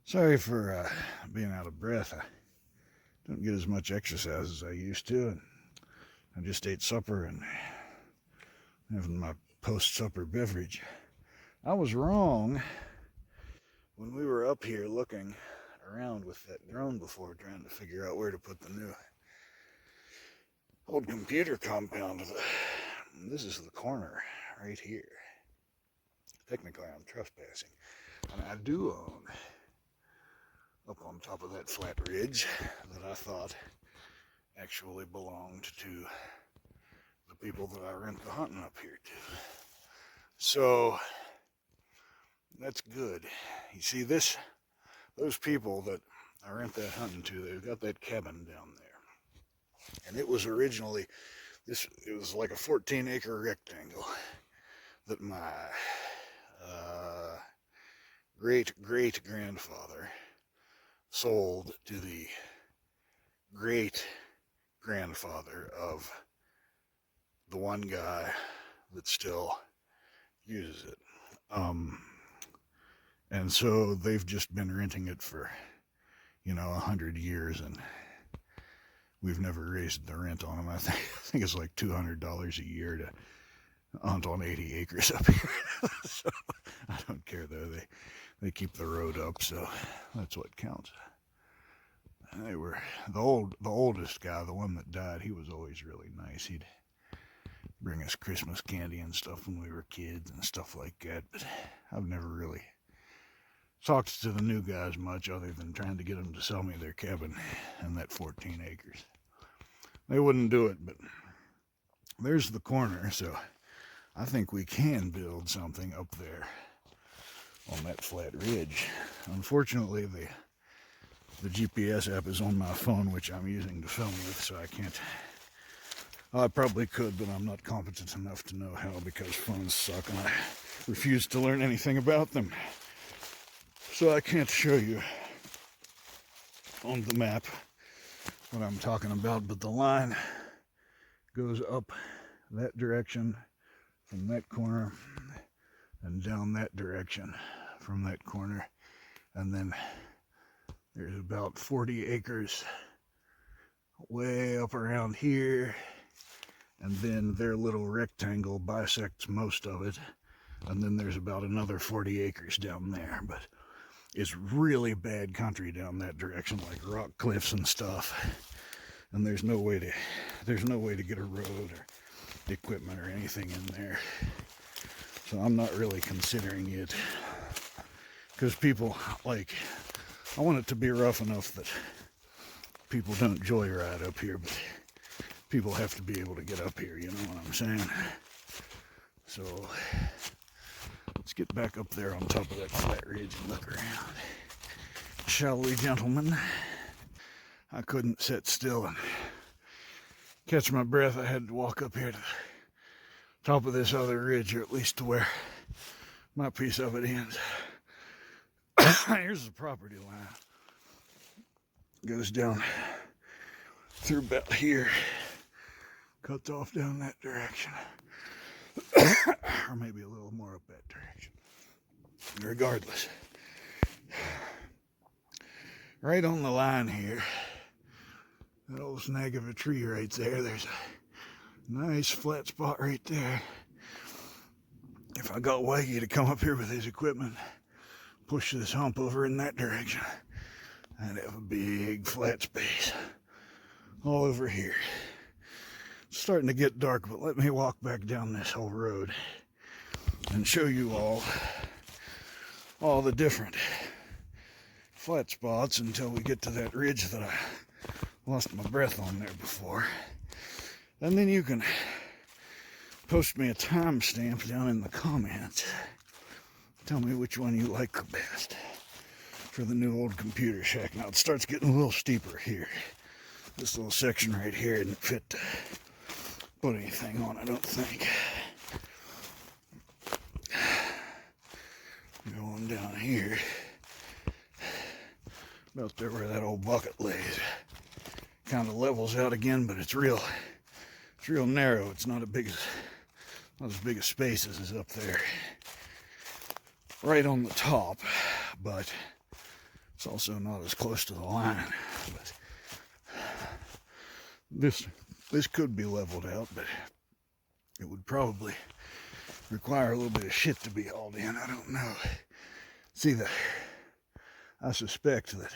Sorry for being out of breath. I don't get as much exercise as I used to, and I just ate supper and having my post-supper beverage. I was wrong when we were up here looking around with that drone before, trying to figure out where to put the new old computer compound. This is the corner right here. Technically, I'm trespassing, and I do own up on top of that flat ridge that I thought actually belonged to the people that I rent the hunting up here to. So that's good. You see this, those people that I rent that hunting to, they've got that cabin down there. And it was originally, it was like a 14-acre rectangle that my great-great-grandfather sold to the great-grandfather of the one guy that still uses it. And so they've just been renting it for, 100 years, and we've never raised the rent on them. I think it's like $200 a year to hunt on 80 acres up here. So I don't care though. They keep the road up, so that's what counts. They were the oldest guy, the one that died. He was always really nice. He'd bring us Christmas candy and stuff when we were kids and stuff like that. But I've never really talked to the new guys much, other than trying to get them to sell me their cabin and that 14 acres. They wouldn't do it, but there's the corner, so I think we can build something up there on that flat ridge. Unfortunately, the GPS app is on my phone, which I'm using to film with, so I can't. I probably could, but I'm not competent enough to know how, because phones suck and I refuse to learn anything about them. So I can't show you on the map what I'm talking about, but the line goes up that direction from that corner and down that direction from that corner, and then there's about 40 acres way up around here, and then their little rectangle bisects most of it, and then there's about another 40 acres down there. But it's really bad country down that direction, like rock cliffs and stuff, and there's no way to get a road or equipment or anything in there. So I'm not really considering it, because people, like, I want it to be rough enough that people don't joyride up here, but people have to be able to get up here, you know what I'm saying? So let's get back up there on top of that flat ridge and look around. Shall we, gentlemen? I couldn't sit still and catch my breath. I had to walk up here to the top of this other ridge, or at least to where my piece of it ends. Here's the property line. It goes down through about here, cuts off down that direction, or maybe a little more up that direction. Regardless, right on the line here, that old snag of a tree right there, there's a nice flat spot right there. If I got Waggy to come up here with his equipment, push this hump over in that direction, I'd have a big flat space all over here. It's starting to get dark, but let me walk back down this whole road and show you all the different flat spots until we get to that ridge that I lost my breath on there before. And then you can post me a timestamp down in the comments. Tell me which one you like the best for the new old computer shack. Now it starts getting a little steeper here. This little section right here didn't fit to put anything on, I don't think. Going down here, about there where that old bucket lays, kind of levels out again, but it's real narrow. It's not as big a space as is up there right on the top, but It's also not as close to the line, but this could be leveled out, but it would probably require a little bit of shit to be hauled in. I don't know. See, I suspect that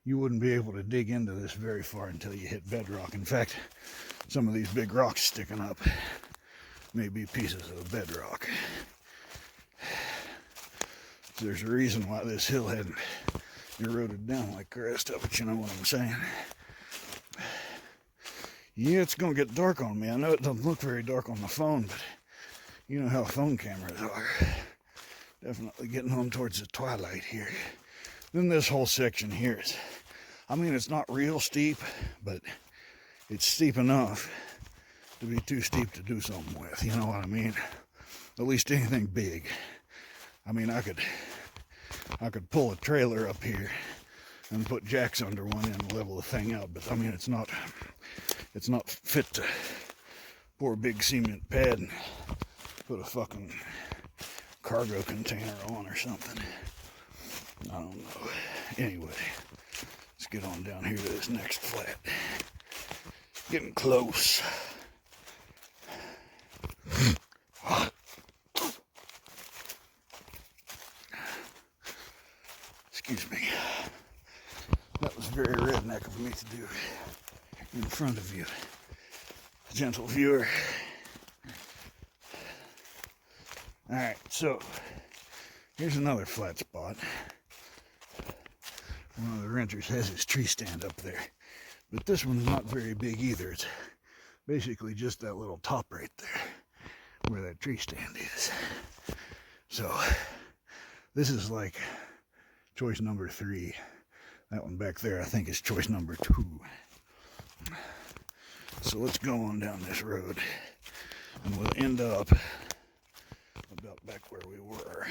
you wouldn't be able to dig into this very far until you hit bedrock. In fact, some of these big rocks sticking up may be pieces of the bedrock. There's a reason why this hill hadn't eroded down like the rest of it, you know what I'm saying? Yeah, it's gonna get dark on me. I know it doesn't look very dark on the phone, but you know how phone cameras are. Definitely getting on towards the twilight here. Then this whole section here is, I mean, it's not real steep, but it's steep enough to be too steep to do something with, you know what I mean? At least anything big. I mean, I could pull a trailer up here and put jacks under one end and level the thing out, but I mean, it's not fit to pour a big cement pad and put a fucking cargo container on or something. I don't know. Anyway, let's get on down here to this next flat. Getting close. Excuse me. That was very redneck of me to do in front of you, gentle viewer. Alright, so here's another flat spot. One of the renters has his tree stand up there. But this one's not very big either. It's basically just that little top right there where that tree stand is. So this is like choice number 3. That one back there I think is choice number 2. So let's go on down this road and we'll end up about back where we were,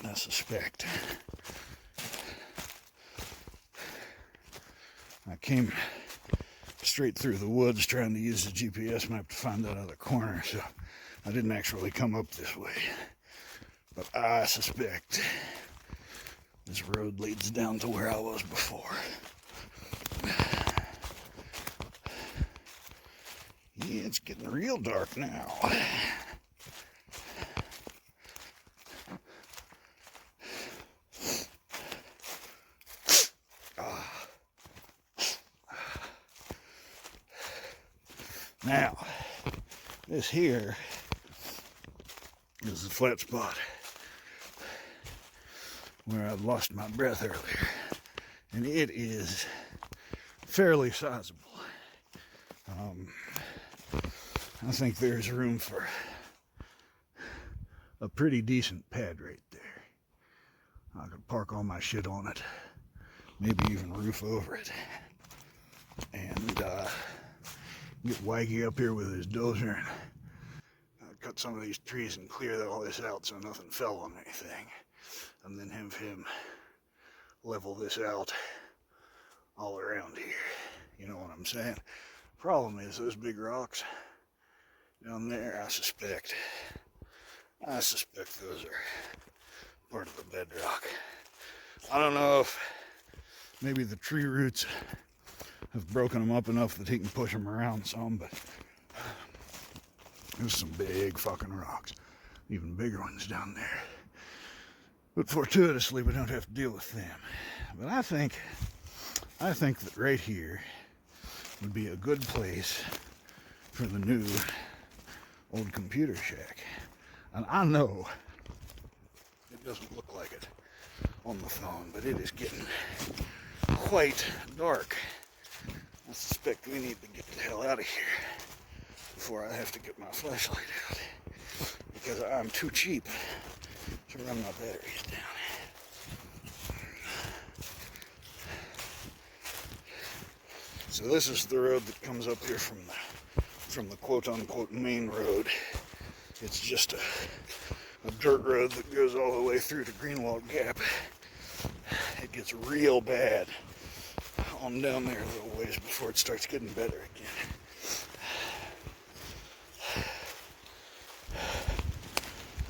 I suspect. I came straight through the woods trying to use the GPS map to find that other corner, so I didn't actually come up this way. But I suspect this road leads down to where I was before. Yeah, it's getting real dark now. Now, this here is the flat spot where I lost my breath earlier, and it is fairly sizable. I think there's room for a pretty decent pad right there. I could park all my shit on it, maybe even roof over it, and get Waggy up here with his dozer and cut some of these trees and clear all this out so nothing fell on anything, and then have him level this out all around here. You know what I'm saying? Problem is those big rocks down there, I suspect those are part of the bedrock. I don't know if maybe the tree roots have broken them up enough that he can push them around some, but there's some big fucking rocks, even bigger ones down there. But fortuitously, we don't have to deal with them. But I think that right here would be a good place for the new old computer shack. And I know it doesn't look like it on the phone, but it is getting quite dark. I suspect we need to get the hell out of here before I have to get my flashlight out, because I'm too cheap to run my batteries down. So this is the road that comes up here from the quote-unquote main road. It's just a dirt road that goes all the way through to Greenwald Gap. It gets real bad on down there a little ways before it starts getting better again.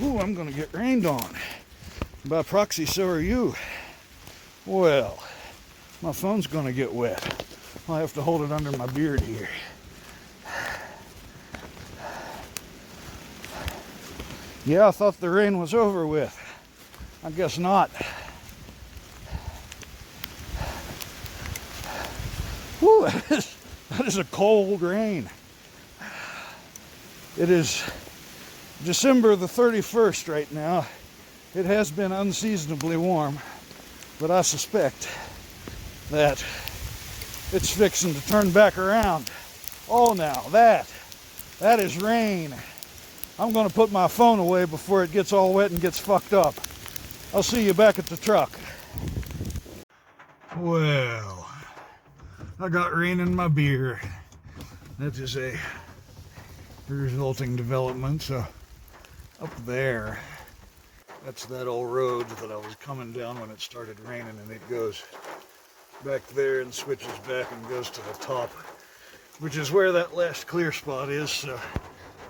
Ooh, I'm gonna get rained on. By proxy, so are you. Well, my phone's gonna get wet. I'll have to hold it under my beard here. Yeah, I thought the rain was over with. I guess not. Whew, that is a cold rain. It is December the 31st right now. It has been unseasonably warm, but I suspect that it's fixing to turn back around. Oh, now that is rain. I'm gonna put my phone away before it gets all wet and gets fucked up. I'll see you back at the truck. Well, I got rain in my beer. That is a resulting development. So up there, that's that old road that I was coming down when it started raining, and it goes back there and switches back and goes to the top, which is where that last clear spot is. So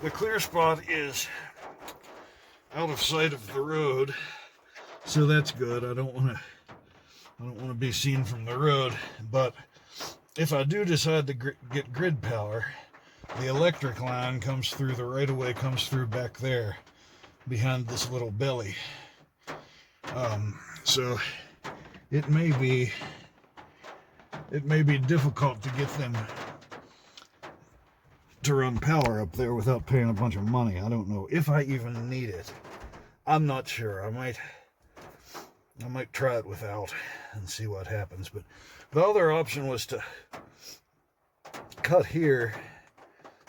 the clear spot is out of sight of the road, so that's good. I don't want to be seen from the road. But if I do decide to get grid power, the electric line comes through the right of way, comes through back there behind this little belly. So it may be difficult to get them to run power up there without paying a bunch of money. I don't know if I even need it. I'm not sure. I might try it without and see what happens. But the other option was to cut here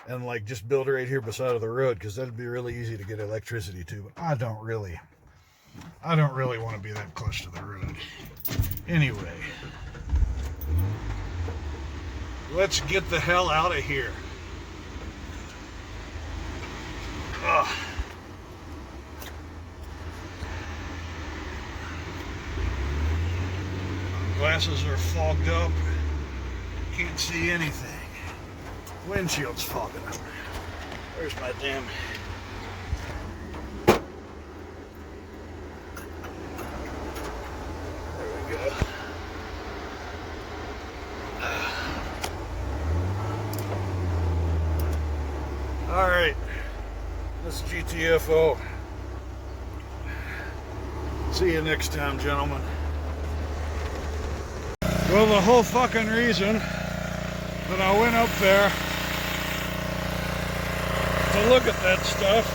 and like just build right here beside of the road, because that'd be really easy to get electricity to. But I don't really want to be that close to the road. Anyway, let's get the hell out of here. Ugh. Glasses are fogged up. Can't see anything. Windshield's fogging up. Where's my damn... There we go. Alright. This is GTFO. See you next time, gentlemen. Well, the whole fucking reason that I went up there to look at that stuff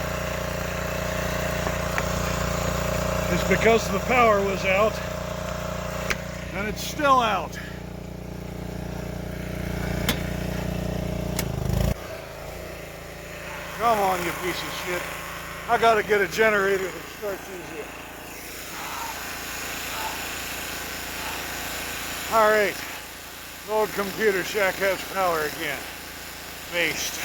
is because the power was out, and it's still out. Come on, you piece of shit. I gotta get a generator that starts easier. Alright, the old computer shack has power again. Based.